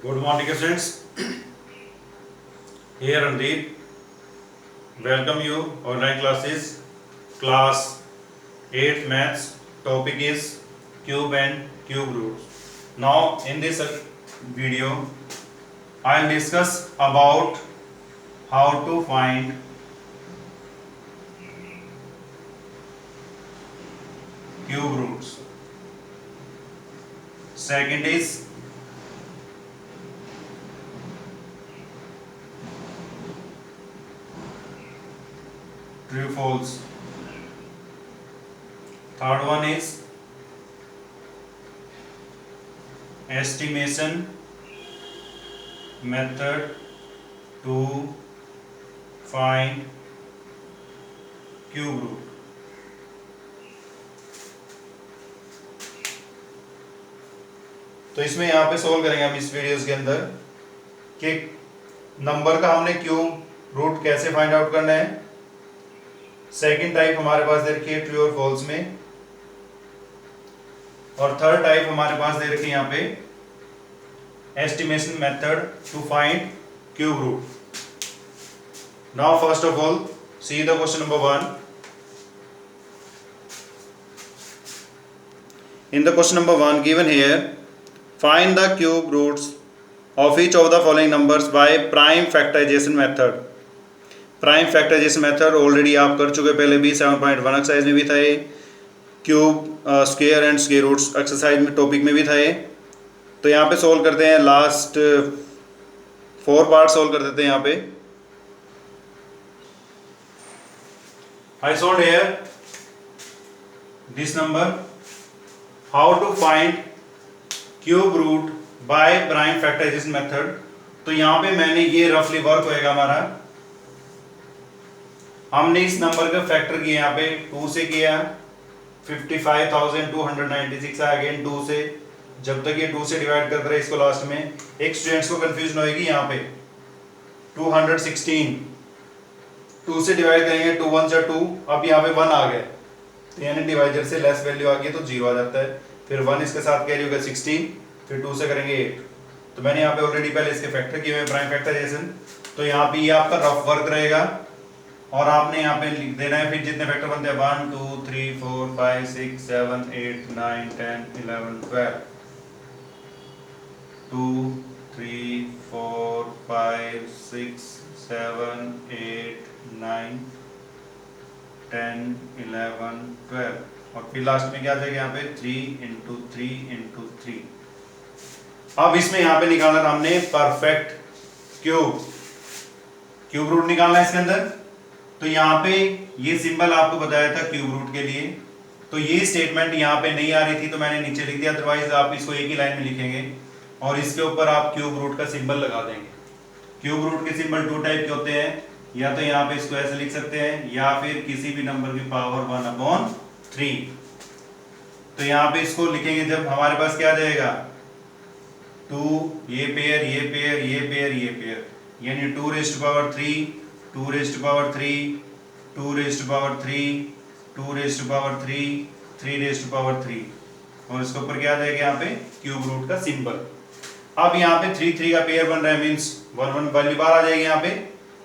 Good morning students. Here Randeep. Welcome you online classes. Class 8 maths. Topic is cube and cube roots. Now in this video I will discuss about how to find cube roots. Second is true false. Third one is estimation method to find cube root. तो इसमें यहाँ पे solve करेंगे हम इस videos के अंदर कि नंबर का हमने क्यूब रूट कैसे फाइंड आउट करना है। सेकंड टाइप हमारे पास दे रखी है ट्रू और फॉल्स में, और थर्ड टाइप हमारे पास दे रखी है यहाँ पे estimation method to find cube root. Now first of all see the question number 1. In the question number 1 given here, find the cube roots of each of the following numbers by prime factorization method. Prime factorisation method already आप कर चुके पहले भी 7.1 exercise में भी था ये, cube square and square roots exercise में टॉपिक में भी था ये। तो यहाँ पे सोल्व करते हैं, लास्ट 4 पार्ट सोल्व कर देते हैं यहाँ पे। I solve here this number how to find cube root by prime factorisation method. तो यहाँ पे मैंने ये रफली वर्क होएगा हमारा, हमने इस नंबर का फैक्टर किया यहाँ पे 2 से किया 55,296 अगेन 2 से, जब तक ये 2 से डिवाइड करते रहे इसको लास्ट में एक स्टूडेंट्स को कंफ्यूजन होएगी यहाँ पे 216 2 से डिवाइड करेंगे 2 1 2, अब यहाँ पे 1 आ गया तो यानी डिवाइजर से लेस वैल्यू आ गई तो 0 आ जाता है, फिर 1 इसके साथ कैरी होगा 16, फिर 2 से करेंगे 8। तो मैंने यहाँ पे ऑलरेडी पहले इसके फैक्टर किए हुए प्राइम फैक्टराइजेशन, तो यहाँ पे ये आपका रफ वर्क रहेगा और आपने यहाँ पे लिख देना है फिर जितने फैक्टर बनते हैं 1 2 3 4 5 6 7 8 9 10 11 12 2 3 4 5 6 7 8 9 10 11 12 और फिर लास्ट में क्या आ जाएगा यहाँ पे 3 into 3 into 3। अब इसमें यहाँ पे निकालना था हमने परफेक्ट क्यूब रूट निकालना है इसके अंदर। तो यहाँ पे ये सिंबल आपको बताया था क्यूब रूट के लिए, तो ये स्टेटमेंट यहाँ पे नहीं आ रही थी तो मैंने नीचे लिख दिया, अदरवाइज आप इसको एक ही लाइन में लिखेंगे और इसके ऊपर आप क्यूब रूट का सिंबल लगा देंगे। क्यूब रूट के सिंबल 2 टाइप के होते हैं, या तो यहाँ पे इसको ऐसे लिख सकते हैं या फिर किसी भी नंबर की पावर 1/3। तो यहाँ पे इसको लिखेंगे जब हमारे पास क्या आ जाएगा 2 ये पेयर ये पेयर ये पेयर ये पेयर, यानी 2 raised to power 3 2 raised to power 3 2 raised to power 3 2 raised to power 3 3 raised to power 3, और इसके ऊपर क्या आ जाएगा यहाँ पे क्यूब रूट का सिंबल। अब यहाँ पे 3 3 का पेयर बन रहा है, मींस 1 1 वाली बार आ जाएगी यहाँ पे,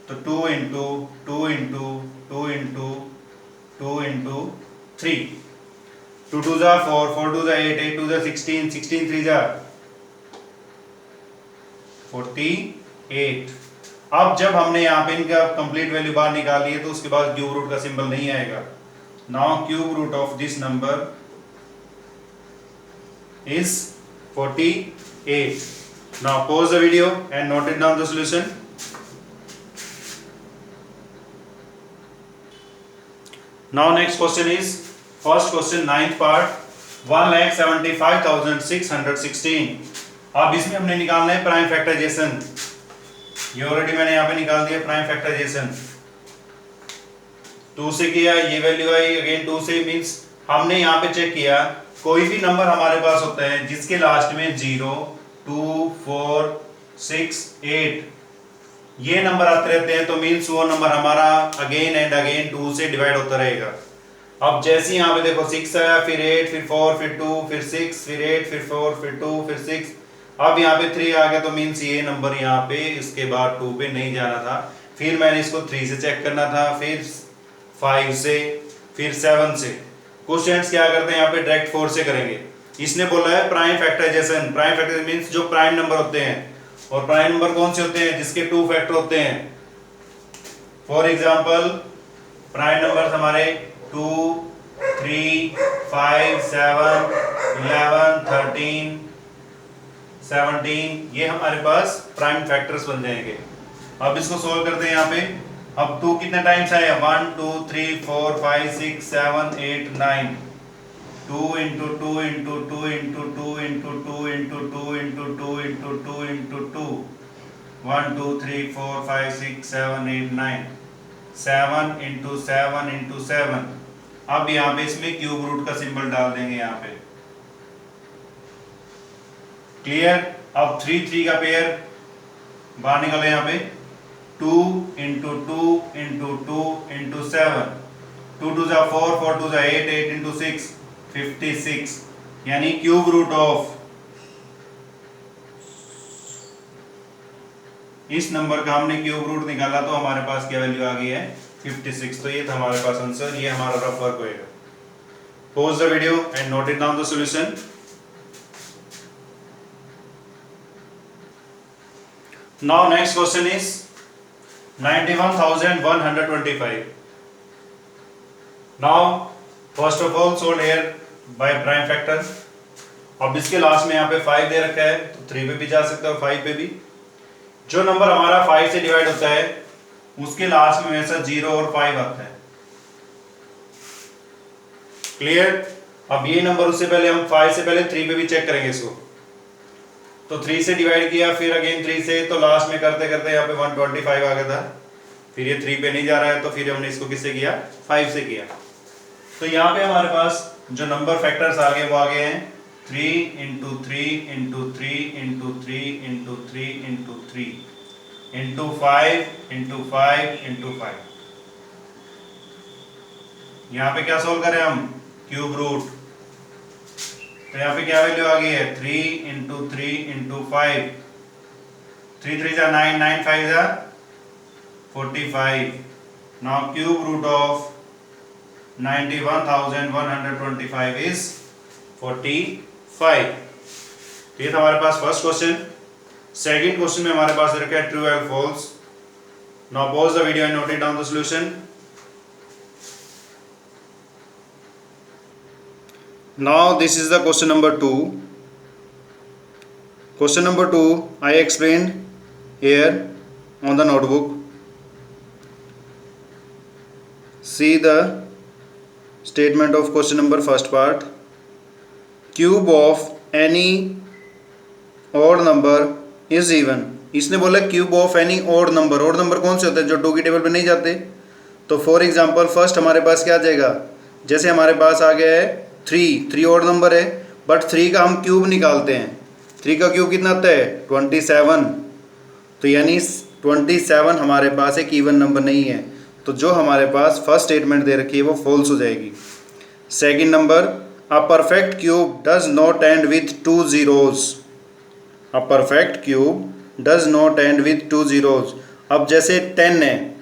तो 2 into 2 into 2 into 2 into 3, 2 2 जा 4 4 2 जा 8 8 2 जा 16 16 3 जा 48। अब जब हमने यहाँ पे इनका कंप्लीट वैल्यू बाहर निकाल ली है तो उसके बाद क्यूब रूट का सिंबल नहीं आएगा। Now cube root of this number is 48। Now pause the video and note it down the solution. Now next question is first question 9th part 1,75,616। अब इसमें हमने निकालना है प्राइम फैक्टराइजेशन, ये ऑलरेडी मैंने यहाँ पे निकाल दिया प्राइम फैक्टराइजेशन। 2 से किया ये वैल्यू आई अगेन 2 से, मींस हमने यहाँ पे चेक किया कोई भी नंबर हमारे पास होता है जिसके लास्ट में 0 2 4 6 8 ये नंबर आते रहते हैं, तो मींस वो नंबर हमारा अगेन एंड अगेन 2 से डिवाइड होता रहेगा। अब जैसे यहाँ पे देखो 6 आया, फिर 8, फिर 4, फिर 2, फिर 6, फिर 8, फिर 4, फिर 2, फिर 6, अब यहाँ पे 3 आ गया तो मीन्स ये नंबर यहाँ पे इसके बाद 2 पे नहीं जाना था। फिर मैंने इसको 3 से चेक करना था, फिर 5 से, फिर 7 से। कुछ स्टूडेंट्स क्या करते हैं यहाँ पे डायरेक्ट 4 से करेंगे। इसने बोला है prime factorization. Prime factorization means जो प्राइम नंबर होते हैं, और प्राइम नंबर कौन से होते हैं? जिसके 2 फैक्टर होते हैं। फॉर एग्जाम्पल प्राइम नंबर हमारे 2, 3, 5, 7, 11, 13, 17, ये हमारे पास प्राइम फैक्टर्स बन जाएंगे। अब इसको सोल्व करते हैं यहाँ पे। अब 2 कितने टाइम्स आए? 1, 2, 3, 4, 5, 6, 7, 8, 9। 2 into 2 into 2 into 2 into 2 into 2 into 2 into 2 into 2। 1, 2, 3, 4, 5, 6, 7, 8, 9। 7 into 7 into 7। अब यहाँ पे इसमें क्यूब रूट का सिंबल डाल देंगे यहाँ पे। क्लियर? अब 3 3 का पेयर बाहर निकले यहाँ पे। 2 into 2 into 2 into 7। 2 2 जा 4, 4 2 जा 8, 8 into 6 56। यानी क्यूब रूट ऑफ इस नंबर का हमने क्यूब रूट निकाला तो हमारे पास क्या वैल्यू आ गई है? 56। तो ये था हमारे पास आंसर। ये हमारा रफ वर्क होएगा। Pause the video and note it down the solution. Now next question is 91,125. Now first of all solve here by prime factor। अब इसके लास्ट में यहाँ पे 5 दे रखा है तो 3 पे भी जा सकता है, 5 पे भी। जो नंबर हमारा 5 से डिवाइड होता है उसके लास्ट में हमेशा 0 और 5 आता है। क्लियर? अब ये नंबर उससे पहले हम 5 से पहले 3 पे भी चेक करेंगे इसको। तो 3 से डिवाइड किया, फिर अगेन 3 से, तो लास्ट में करते करते यहाँ पे 125 आ गया था। फिर ये 3 पे नहीं जा रहा है तो फिर हमने इसको किससे किया? 5 से किया। तो यहाँ पे हमारे पास जो नंबर फैक्टर्स आ गए वो आ गए हैं 3 into 3 into 3 into 3 into 3 into 3 into 5 into 5 into 5। यहाँ पे क्या सोल्व करें हम? Cube root. तो यहाँ पे क्या वैल्यू आ गई है? 3 into 3 into 5। 3 3 जा 9, 9 5 जा 45। Now cube root of 91,125 is 45। तो ये था हमारे पास फर्स्ट क्वेश्चन। सेकंड क्वेश्चन में हमारे पास रखा है ट्रू और false. Now pause the video and note it down the solution. Now this is the question number 2. Question number 2 I explained here on the notebook. See the statement of question number first part. Cube of any odd number is even। इसने बोला cube of any odd number। odd number कौन से होते हैं? जो 2 की table पे नहीं जाते। तो फॉर एग्जांपल फर्स्ट हमारे पास क्या आ जाएगा? जैसे हमारे पास आ गया है 3 odd नंबर है, बट 3 का हम क्यूब निकालते हैं। 3 का क्यूब कितना आता है? 27। तो यानी 27 हमारे पास एक इवन नंबर नहीं है। तो जो हमारे पास फर्स्ट स्टेटमेंट दे रखी है वो फॉल्स हो जाएगी। Second number, a perfect cube does not and with 2 zeros। A perfect cube does not and with 2 zeros। अब जैसे 10 है,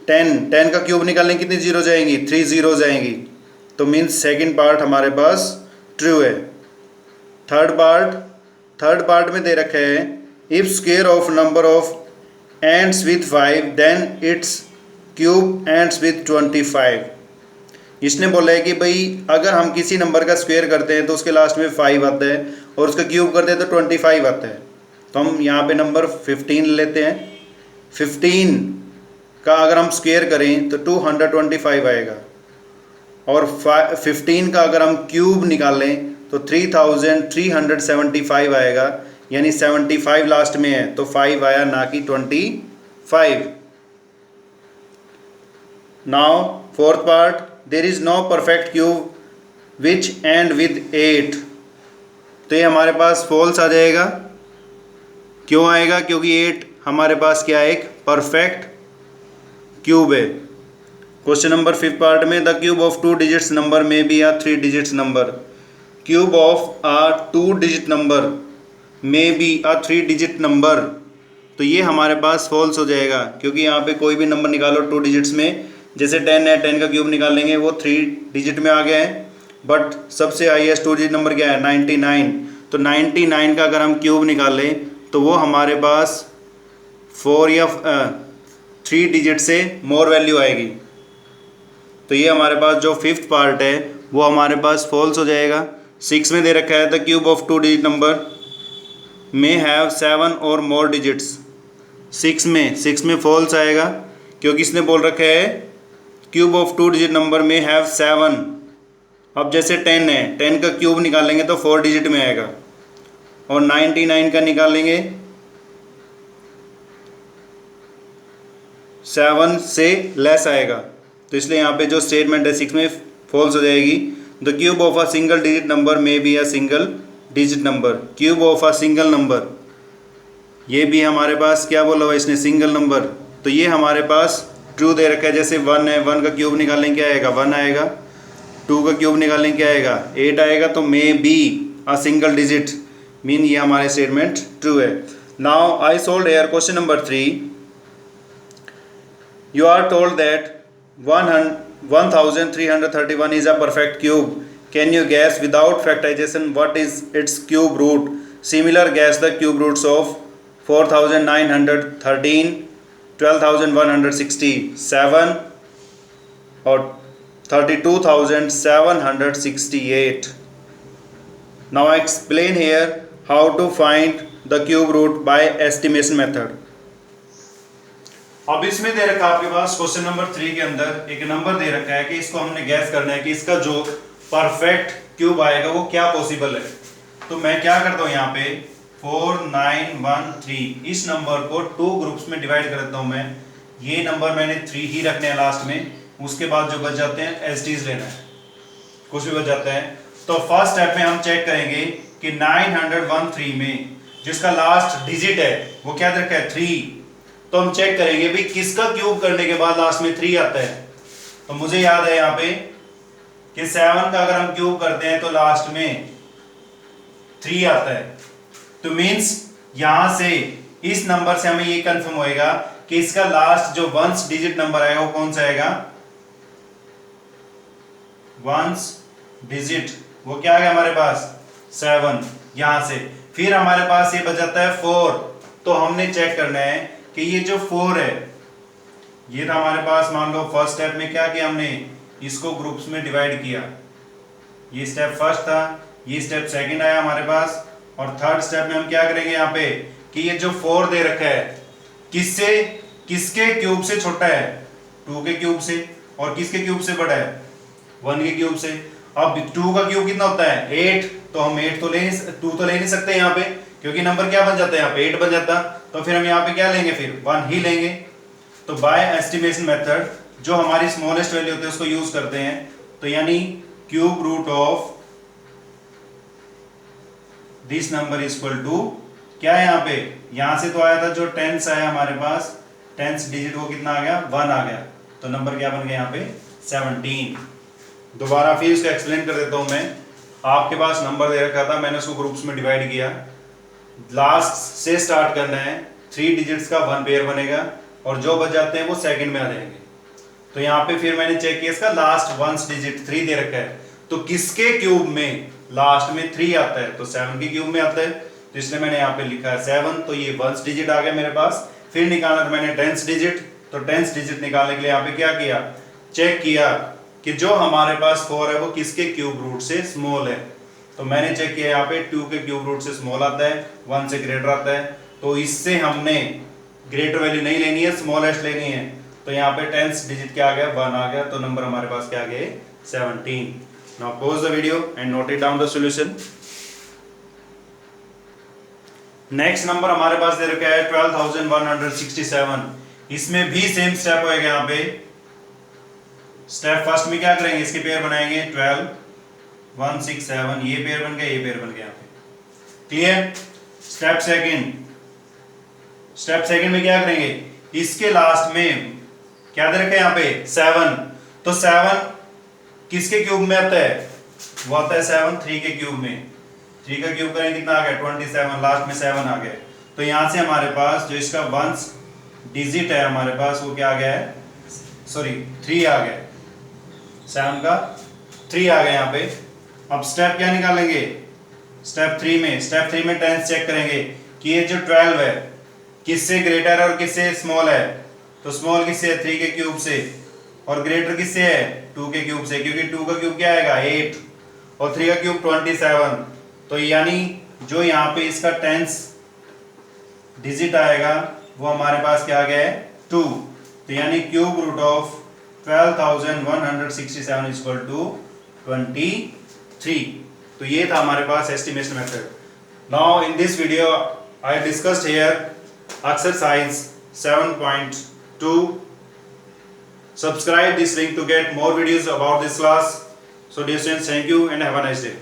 10 का क्यूब निकालने कितनी जीरो जाएंगी? 3 जीरो जाएंगी। तो मीन्स सेकंड पार्ट हमारे पास ट्रू है। थर्ड पार्ट में दे रखा है if square of number of ends with 5 then it's cube ends with 25। इसने बोला है कि भाई अगर हम किसी नंबर का स्क्वायर करते हैं तो उसके लास्ट में 5 आता है और उसका क्यूब करते हैं तो 25 आता है। तो हम यहाँ पे नंबर 15 लेते हैं। 15 का अगर हम स्क्वायर करें तो 225 आएगा, और 15 का अगर हम क्यूब निकालें तो 3375 आएगा। यानी 75 लास्ट में है तो 5 आया, ना कि 25। Now fourth part, there is no perfect cube which end with 8। तो ये हमारे पास फॉल्स आ जाएगा। क्यों आएगा? क्योंकि 8 हमारे पास क्या है? एक परफेक्ट क्यूब है। क्वेश्चन नंबर 5th पार्ट में the cube of 2 digits number में बी या 3 digits number. Cube of a 2 digit number may be a 3 digit number, तो ये हमारे पास फॉल्स हो जाएगा, क्योंकि यहाँ पे कोई भी नंबर निकालो 2 डिजिट्स में, जैसे 10 है, 10 का क्यूब निकाल लेंगे वो 3 डिजिट में आ गया है, बट सबसे हाईएस्ट 2 डिजिट नंबर क्या है 99, तो 99 का अगर हम क्यूब निकालें तो वो हमारे पास 4 या 3 डिजिट से मोर वैल्यू आएगी। तो ये हमारे पास जो फिफ्थ पार्ट है वो हमारे पास फॉल्स हो जाएगा। 6 में दे रखा है the cube of 2 digit number may have 7 और मोर डिजिट्स। 6 में फॉल्स आएगा, क्योंकि इसने बोल रखा है क्यूब ऑफ 2 डिजिट नंबर में हैव 7। अब जैसे 10 है, 10 का क्यूब निकालेंगे तो 4 डिजिट में आएगा, और 99 का निकालेंगे 7 से लेस आएगा, तो इसलिए यहाँ पे जो स्टेटमेंट है 6 में फॉल्स हो जाएगी। The cube of a single digit number में be a single digit number, cube of a single number, ये भी हमारे पास क्या बोला हुआ इसने सिंगल नंबर, तो ये हमारे पास ट्रू दे रखा है। जैसे 1 है, 1 का क्यूब निकालेंगे क्या आएगा 1 आएगा, 2 का क्यूब निकालेंगे क्या आएगा 8 आएगा, तो may be a single digit, mean ये हमारे स्टेटमेंट ट्रू है। Now I sold here question number 3, you are told that 1331 is a perfect cube. Can you guess without factorization what is its cube root? Similar guess the cube roots of 4913, 12167 or 32768. Now I explain here how to find the cube root by estimation method. अब इसमें दे रखा है आपके पास question number 3 के अंदर एक number दे रखा है कि इसको हमने गैस करना है कि इसका जो परफेक्ट क्यूब आएगा वो क्या पॉसिबल है। तो मैं क्या करता हूँ यहाँ पे 4913 इस नंबर को 2 ग्रुप्स में डिवाइड कर देता हूँ मैं। ये नंबर मैंने 3 ही रखने हैं लास्ट में, उसके बाद जो बच जाते हैं एसटीज लेना है, कुछ भी बच जाता है। तो फर्स्ट स्टेप में हम चेक करेंगे कि 913 में जिसका लास्ट डिजिट है वो क्या दे रखा है 3, तो हम चेक करेंगे भाई किसका क्यूब करने के बाद लास्ट में 3 आता है। तो मुझे याद है यहाँ पे कि 7 का अगर हम क्यूब करते हैं तो लास्ट में 3 आता है। तो मींस यहां से इस नंबर से हमें ये कंफर्म होएगा कि इसका लास्ट जो वंस डिजिट नंबर आएगा वो कौन सा आएगा, वंस डिजिट, वो क्या है हमारे पास 7। यहां से फिर हमारे पास ये बच जाता है 4। तो हमने चेक करना है कि ये जो 4 है ये था हमारे पास, मान लो फर्स्ट स्टेप में क्या किया हमने इसको ग्रुप्स में डिवाइड किया, ये स्टेप फर्स्ट था, ये स्टेप सेकंड आया हमारे पास, और थर्ड स्टेप में हम क्या करेंगे यहाँ पे कि ये जो 4 दे रखा है किससे किसके क्यूब से छोटा है 2 के क्यूब से, और किसके क्यूब से बड़ा है 1 के क्यूब से। अब 2 का क्यूब कितना होता है 8, तो हम 8 तो 2 तो ले नहीं सकते यहाँ पे, क्योंकि नंबर क्या बन जाता है यहाँ पे 8 बन जाता, तो फिर हम यहाँ पे क्या लेंगे फिर 1 ही लेंगे। तो बाय एस्टिमेशन मेथड जो हमारी स्मॉलेस्ट वैल्यू होती है उसको यूज करते हैं। तो यानी cube root of this number is equal to क्या है यहाँ पे, यहां से तो आया था जो 10 आया हमारे पास 10 डिजिट वो कितना आ गया 1 आ गया, तो नंबर क्या बन गया यहाँ पे 17। दोबारा फिर इसको एक्सप्लेन कर देता हूं मैं। आपके पास नंबर दे रखा था, मैंने उसको ग्रुप्स में डिवाइड किया, लास्ट से स्टार्ट करना है, 3 डिजिट्स का 1 पेयर बनेगा और जो बच जाते हैं वो सेकंड में आ जाएंगे। तो यहाँ पे फिर मैंने चेक किया इसका लास्ट वंस डिजिट 3 दे रखा है, तो किसके क्यूब में लास्ट में 3 आता है, तो 7 के क्यूब में आता है, तो इसलिए मैंने यहाँ पे लिखा है 7। तो ये वंस डिजिट आ गया मेरे पास। फिर निकालना था मैंने 10 डिजिट, तो 10 डिजिट निकालने के लिए यहाँ पे क्या किया, चेक किया कि जो हमारे पास 4 है वो किसके क्यूब रूट से स्मॉल है। तो मैंने चेक किया यहाँ पे 2 के क्यूब रूट से स्मॉल आता है, 1 से ग्रेटर आता है, तो इससे हमने ग्रेटर वैल्यू नहीं लेनी है, स्मॉलेस्ट लेनी है। तो यहाँ पे 10 डिजिट क्या आ गया 1 आ गया, तो नंबर हमारे पास क्या आ गया 17। Now pause the video and note it down the solution. Next number हमारे पास दे रखा है 12167। इसमें भी सेम स्टेप होएगा। यहाँ पे स्टेप फर्स्ट में क्या करेंगे, इसके पेयर बनाएंगे 12 1 6 7, ये पेयर बन गया, ये पेयर बन गया यहाँ पे, क्लियर। स्टेप सेकंड में क्या करेंगे, इसके लास्ट में क्या दे रखा है यहाँ पे 7, तो 7 किसके क्यूब में आता है वो आता है 7 3 के क्यूब में, 3 का क्यूब करें कितना आ गया 27, लास्ट में 7 आ गया। तो यहाँ से हमारे पास जो इसका वंस डिजिट है हमारे पास वो क्या आ गया है, सॉरी 3 आ गया, 7 का 3 आ गया यहाँ पे। अब स्टेप क्या निकालेंगे, स्टेप 3 में टेंस चेक करेंगे कि ये जो 12 है किससे ग्रेटर है और किससे स्मॉल है। तो स्मॉल किससे है 3 के क्यूब से, और ग्रेटर किससे है 2 के क्यूब से, क्योंकि 2 का क्यूब क्या आएगा 8 और 3 का क्यूब 27। तो यानी जो यहाँ पे इसका टेंस डिजिट आएगा वो हमारे पास क्या आ गया है 2। तो यानी cube root of 12,167 equal to 23। तो ये था हमारे पास estimation method. Now in this video I discussed here exercise 7.2. Subscribe this link to get more videos about this class. So dear students, thank you and have a nice day.